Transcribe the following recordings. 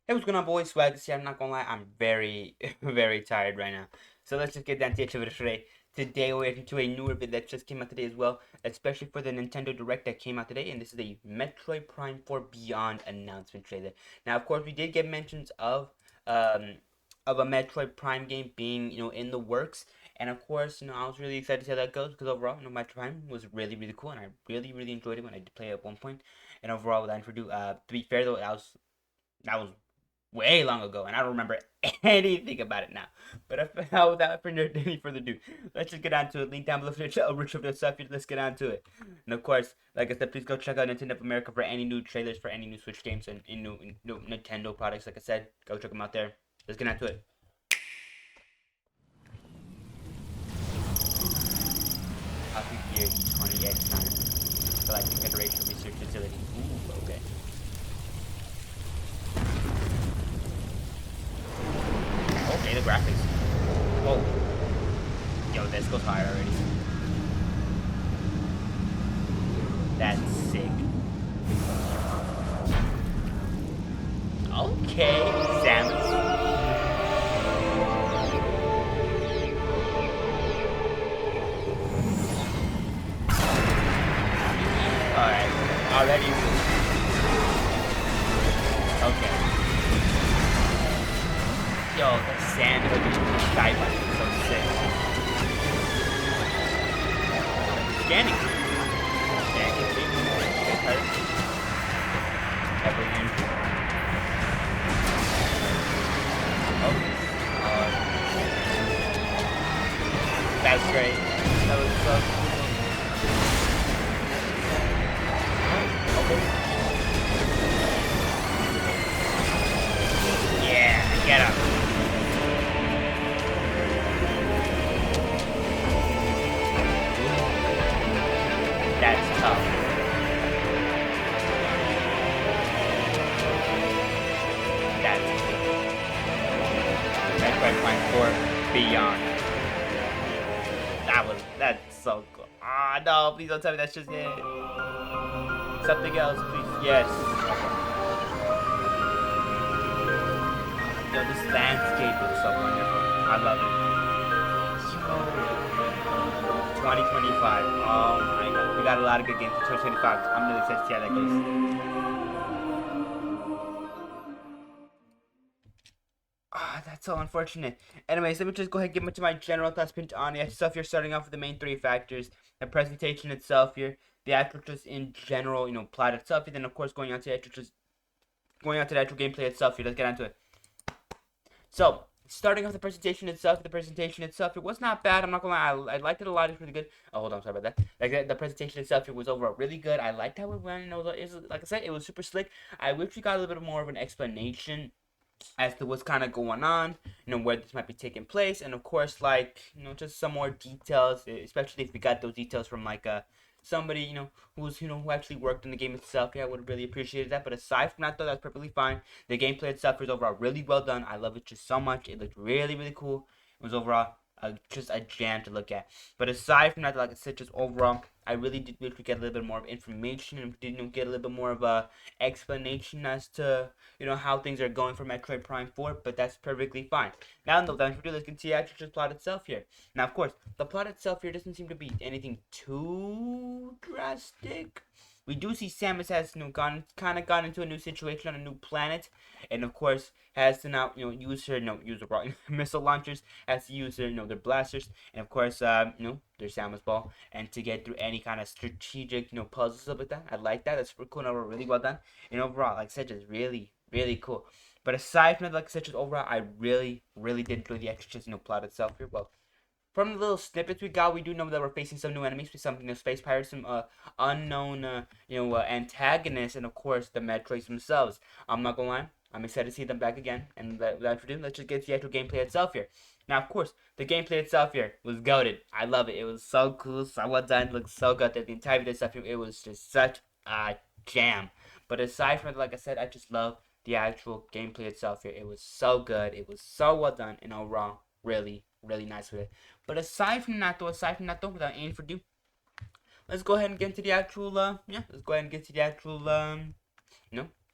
Hey, what's going on, boys? Swaggy here. I'm not gonna lie, I'm very, very tired right now. So let's just get down to the video today. Today we're reacting to a newer video that just came out today as well, especially for the Nintendo Direct that came out today, and this is a Metroid Prime 4 Beyond announcement trailer. Now, of course, we did get mentions um of a Metroid Prime game being, in the works, and of course, I was really excited to see how that goes because overall, Metroid Prime was really, really cool, and I really, really enjoyed it when I did play it at one point. And overall, without further ado, to be fair though, that was way long ago, and I don't remember anything about it now. But without any further ado, let's just get on to it. Link down below for the rich of the stuff. Let's get on to it. And of course, like I said, please go check out Nintendo of America for any new trailers for any new Switch games and new Nintendo products. Like I said, go check them out there. Let's get on to it. Happy Year 20X9. Galactic Federation Research Facility. Ooh, okay. Okay, the graphics. Oh. Yo, this goes higher already. That's sick. Okay, Samus. Alright, already. Okay. Yo, the sand looking in the sky is so sick. Scanning. Everything. Oh. That's great. That was so cool. Okay. Yeah, get up. That's tough. That's cool. Metroid Prime 4 Beyond. That's so cool. Ah, no, please don't tell me that's just it. Something else, please. Yes. Yo, this landscape looks so wonderful. I love it. Yo. 2025. Oh my god. We got a lot of good games for 2025. I'm really excited to see how that goes. Ah, that's so unfortunate. Anyways, let me just go ahead and get into my general thoughts on the stuff. You're starting off with the main three factors: the presentation itself, here, the actual just in general, plot itself, and then of course going on to the actual gameplay itself. Here, let's get onto it. So, starting off the presentation itself, it was not bad. I'm not gonna lie, I liked it a lot. It's really good. Oh, hold on, sorry about that. Like the presentation itself, it was overall really good. I liked how it went. Like I said, it was super slick. I wish we got a little bit more of an explanation as to what's kind of going on, where this might be taking place, and of course, like, just some more details, especially if we got those details from like somebody, who actually worked in the game itself. Yeah, I would have really appreciated that. But aside from that, though, that's perfectly fine. The gameplay itself is overall really well done. I love it just so much. It looked really, really cool. It was overall just a jam to look at. But aside from that, like I said, just overall, I really did wish we get a little bit more of information and did get a little bit more of a explanation as to how things are going for Metroid Prime 4. But that's perfectly fine. Now, no time for do. Let's continue actually just plot itself here. Now, of course, the plot itself here doesn't seem to be anything too drastic. We do see Samus has gone into a new situation on a new planet, and of course has to now use her use her missile launchers, has to use their blasters, and of course their Samus ball, and to get through any kind of strategic puzzles, stuff like that. I like that. That's super cool and overall really well done. And overall, like I said, just really really cool. But aside from that, like I said, just overall, I really really did enjoy the extra just plot itself here. Well, from the little snippets we got, we do know that we're facing some new enemies, some space pirates, some unknown antagonists, and of course the Metroids themselves. I'm not gonna lie, I'm excited to see them back again. And without further ado, let's just get to the actual gameplay itself here. Now, of course, the gameplay itself here was goated. I love it. It was so cool, so well done, looked so good. The entire video stuff here, it was just such a jam. But aside from it, like I said, I just love the actual gameplay itself here. It was so good. It was so well done, and overall, really, really nice with it. But aside from that, without any further ado, let's go ahead and get into the actual, let's go ahead and get to the actual,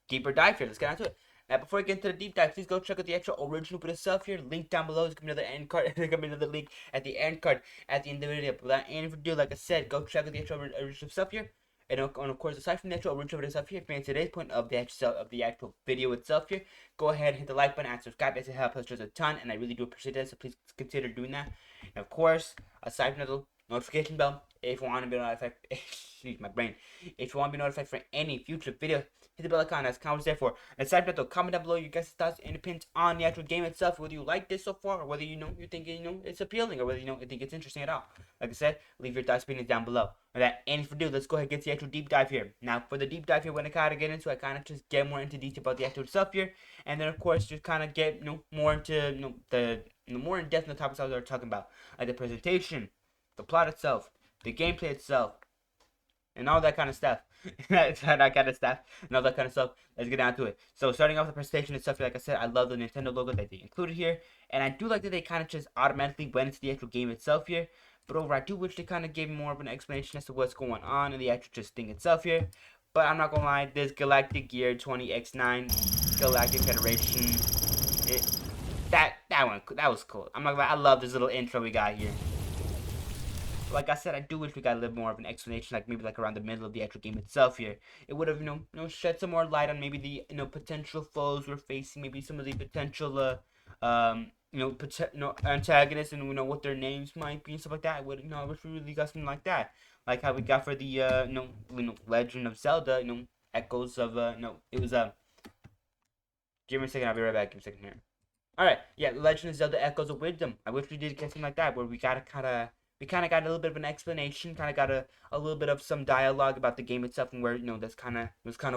deeper dive here. Let's get into it. Now, before I get into the deep dive, please go check out the actual original bit itself here. Link down below. There's gonna be another end card. There's gonna be another link at the end card at the end of the video. But without any further ado, like I said, go check out the actual original stuff here. And of course, aside from the actual original video stuff here, if you made today's point of the actual video itself here, go ahead and hit the like button and subscribe. It helps us just a ton, and I really do appreciate that. So please consider doing that. And of course, aside from the notification bell, if you want to be notified, excuse my brain, if you want to be notified for any future video, hit the bell icon. That's comments there for. And aside from that, comment down below your guys' thoughts and opinions on the actual game itself, whether you like this so far, or whether you think it's appealing, or whether you think it's interesting at all. Like I said, leave your thoughts opinions down below. Without any further ado, let's go ahead and get to the actual deep dive here. Now, for the deep dive here, when I kind of get into, I kind of just get more into detail about the actual stuff here, and then of course just kind of get more into the more in depth on the topics I was talking about, like the presentation, the plot itself, the gameplay itself, and all that kind of stuff. Let's get down to it. So starting off with the presentation itself, like I said, I love the Nintendo logo that they included here, and I do like that they kind of just automatically went into the actual game itself here. But overall, I do wish they kind of gave more of an explanation as to what's going on in the actual just thing itself here. But I'm not gonna lie, this Galactic Year 20X9 Galactic Federation, that was cool. I'm not gonna lie, I love this little intro we got here. Like I said, I do wish we got a little more of an explanation, like maybe like around the middle of the actual game itself here. It would have, shed some more light on maybe the, potential foes we're facing, maybe some of the potential, antagonists and, what their names might be and stuff like that. I wish we really got something like that. Like how we got for the, Legend of Zelda, Echoes of, it was, give me a second, I'll be right back, give me a second here. Alright, yeah, Legend of Zelda Echoes of Wisdom. I wish we did get something like that, where we kind of got a little bit of an explanation, kind of got a little bit of some dialogue about the game itself and where, that's kind of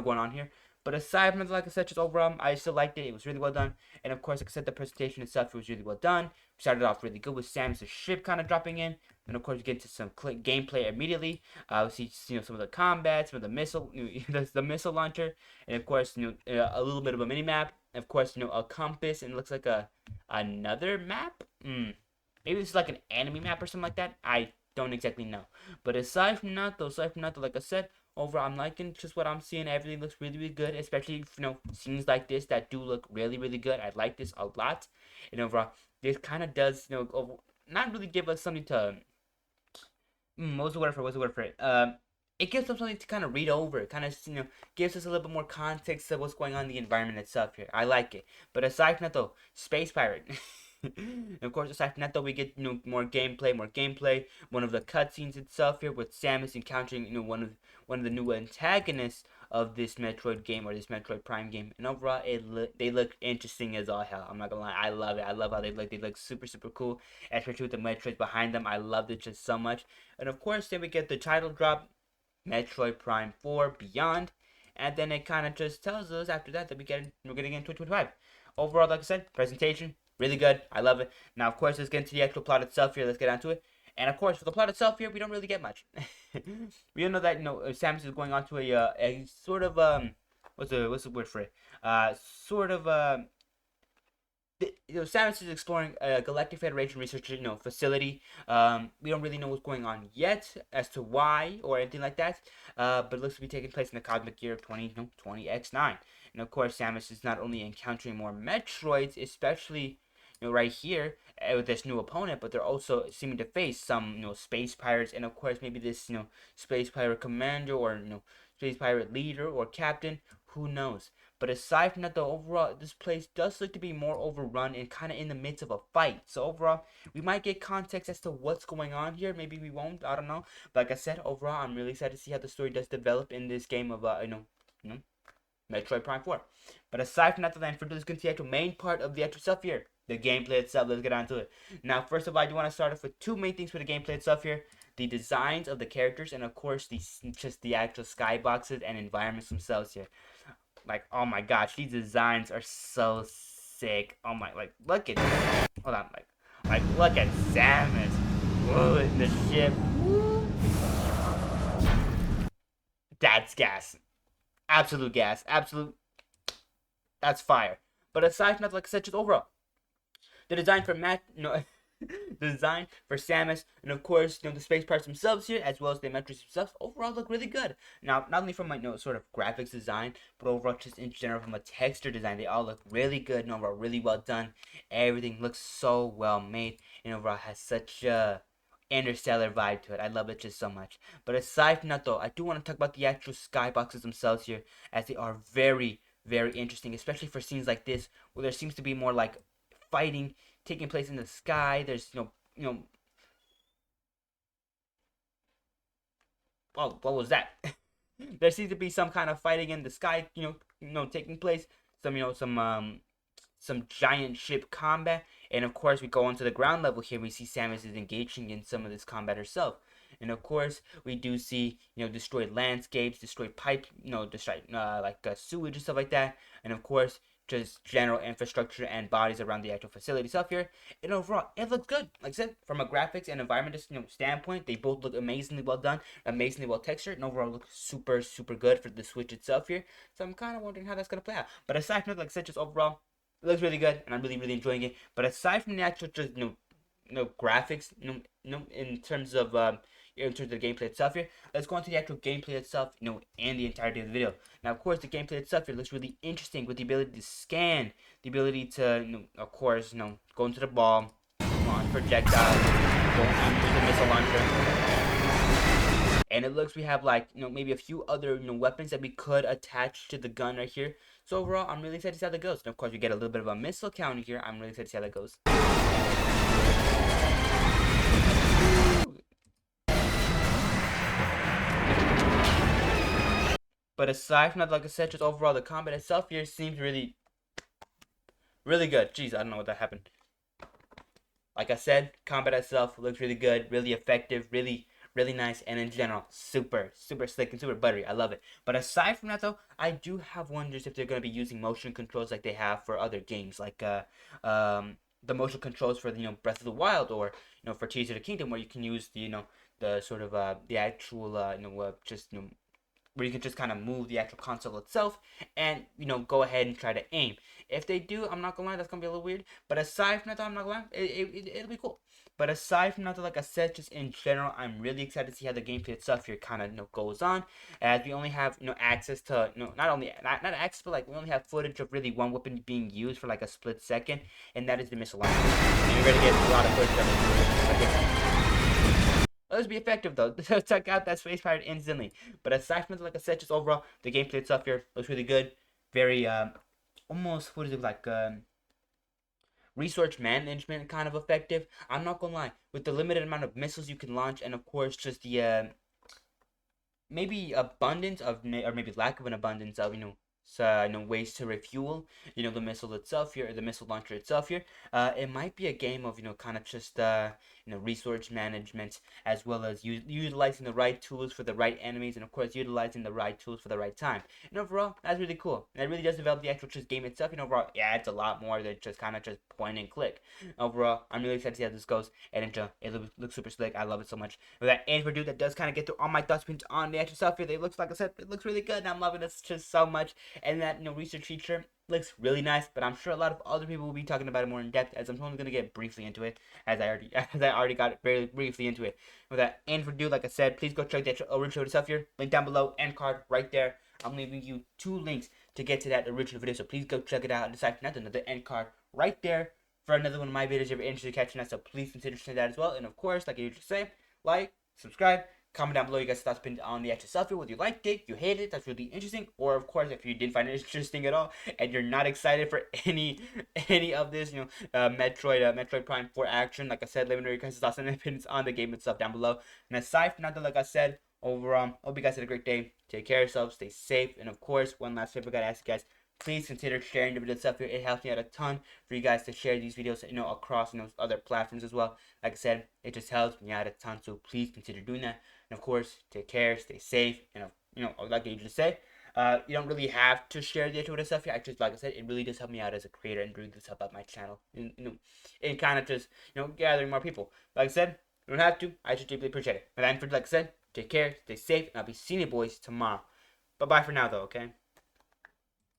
going on here. But aside from that, like I said, just overall, I still liked it. It was really well done. And of course, like I said, the presentation itself was really well done. We started off really good with Samus's ship kind of dropping in. And of course, we get into some gameplay immediately. We see, some of the combat, some of the missile, the missile launcher. And of course, a little bit of a mini map. Of course, a compass, and it looks like another map. Maybe it's like an enemy map or something like that. I don't exactly know. But aside from that, like I said, overall, I'm liking just what I'm seeing. Everything looks really, really good. Especially, scenes like this that do look really, really good. I like this a lot. And overall, this kind of does, not really give us something to... what's the word for it? It gives us something to kind of read over. It kind of, gives us a little bit more context of what's going on in the environment itself here. I like it. But aside from that, though, Space Pirate... And of course, aside from that, though, we get more gameplay. One of the cutscenes itself here with Samus encountering one of the new antagonists of this Metroid game, or this Metroid Prime game. And overall, they look interesting as all hell. I'm not gonna lie, I love it. I love how they look. They look super, super cool, especially with the Metroids behind them. I loved it just so much. And of course, then we get the title drop, Metroid Prime 4 Beyond. And then it kind of just tells us after that that we're getting into 2025. Overall, like I said, presentation really good. I love it. Now, of course, let's get into the actual plot itself here. Let's get onto it. And of course, for the plot itself here, we don't really get much. We don't know that Samus is going on to a sort of what's the word for it? Samus is exploring a Galactic Federation research facility. We don't really know what's going on yet as to why or anything like that. But it looks to be taking place in the cosmic year of 20X9. And of course, Samus is not only encountering more Metroids, especially right here with this new opponent, but they're also seeming to face some space pirates, and of course maybe this space pirate commander, or space pirate leader or captain, who knows. But aside from that, though, overall this place does look to be more overrun and kind of in the midst of a fight. So overall, we might get context as to what's going on here. Maybe we won't, I don't know. But like I said, overall, I'm really excited to see how the story does develop in this game of Metroid Prime 4. But aside from that, then, for this, the actual main part of the actual stuff here, the gameplay itself. Let's get on to it. Now, first of all, I do want to start off with two main things for the gameplay itself here: the designs of the characters, and of course, the actual skyboxes and environments themselves here. Like, oh my gosh, these designs are so sick. Oh my, look at, hold on, look at Samus. Whoa, in the ship. That's gas. Absolute gas. Absolute. That's fire. But aside from that, like I said, just overall, the design for design for Samus, and of course, the space parts themselves here, as well as the Metroids themselves, overall look really good. Now, not only from my sort of graphics design, but overall just in general from a texture design, they all look really good and overall really well done. Everything looks so well made, and overall has such a interstellar vibe to it. I love it just so much. But aside from that, though, I do want to talk about the actual skyboxes themselves here, as they are very, very interesting, especially for scenes like this, where there seems to be more like fighting taking place in the sky. There's oh, what was that? There seems to be some kind of fighting in the sky, taking place. Some giant ship combat, and of course we go onto the ground level here. We see Samus is engaging in some of this combat herself, and of course we do see destroyed landscapes, destroyed pipe, destroyed sewage and stuff like that, and of course just general infrastructure and bodies around the actual facility itself here. And overall, it looks good. Like I said, from a graphics and environment standpoint, they both look amazingly well done, amazingly well textured, and overall look super super good for the Switch itself here. So I'm kind of wondering how that's gonna play out. But aside from that, like I said, just overall, it looks really good, and I'm really really enjoying it. But aside from the actual just graphics, in terms of the gameplay itself here, let's go into the actual gameplay itself, and the entirety of the video. Now, of course, the gameplay itself here looks really interesting with the ability to scan, the ability to, of course, go into the ball, launch projectiles, go into the missile launcher. And it looks we have like maybe a few other weapons that we could attach to the gun right here. So overall, I'm really excited to see how that goes. And of course, we get a little bit of a missile counter here. I'm really excited to see how that goes. But aside from that, like I said, just overall the combat itself here seems really, really good. Jeez, I don't know what that happened. Like I said, combat itself looks really good, really effective, really, really nice, and in general, super, super slick and super buttery. I love it. But aside from that, though, I do have wonders if they're going to be using motion controls like they have for other games, like the motion controls for Breath of the Wild, or for Tears of the Kingdom, where you can use the sort of the actual just where you can just kind of move the actual console itself and go ahead and try to aim. If they do, I'm not gonna lie, that's gonna be a little weird. But aside from that, I'm not gonna lie, it'll be cool. But aside from that, like I said, just in general, I'm really excited to see how the gameplay itself here kind of goes on, as we only have access to not only not access, but like we only have footage of really one weapon being used for like a split second, and that is the missile launcher. And we're gonna get a lot of footage of it. Let's be effective though. Check out that space pirate instantly. But aside from it, like I said, just overall, the gameplay itself here looks really good. Very almost, what is it like? Resource management kind of effective. I'm not gonna lie, with the limited amount of missiles you can launch, and of course just the maybe abundance of or maybe lack of an abundance of ways to refuel the missile itself here, the missile launcher itself here. It might be a game of kind of just resource management, as well as utilizing the right tools for the right enemies, and of course utilizing the right tools for the right time. And overall, that's really cool, and it really does develop the actual just game itself. Overall, it adds a lot more than just kind of just point and click. Overall, I'm really excited to see how this goes, and it looks super slick. I love it so much. With that end review, that does kind of get through all my thoughts on the actual stuff here. It looks, like I said, it looks really good, and I'm loving this just so much. And that research feature looks really nice, but I'm sure a lot of other people will be talking about it more in depth, as I'm only going to get briefly into it, as I already got very briefly into it. With that end review, like I said, please go check that original stuff here. Link down below, end card right there. I'm leaving you 2 links to get to that original video, so please go check it out. And aside from that, another end card right there for another one of my videos if you're interested in catching that, so please consider sharing that as well. And of course, like I usually say, like, subscribe, comment down below you guys' thoughts on the actual selfie, whether you liked it, you hated it, that's really interesting, or of course if you didn't find it interesting at all and you're not excited for any of this Metroid Prime 4 action. Like I said, let me know your guys' thoughts and opinions on the game itself down below. And aside from that, like I said, overall, hope you guys had a great day. Take care of yourselves, stay safe, and of course, one last favor I gotta ask you guys, please consider sharing the video stuff here. It helps me out a ton for you guys to share these videos, across other platforms as well. Like I said, it just helps me out a ton, so please consider doing that. And of course, take care, stay safe, and like I usually say, you don't really have to share the actual stuff here. Like I said, it really does help me out as a creator, and really does help out my channel, and kind of just gathering more people. Like I said, you don't have to. I just deeply appreciate it. And then, like I said, take care, stay safe, and I'll be seeing you boys tomorrow. Bye bye for now, though. Okay.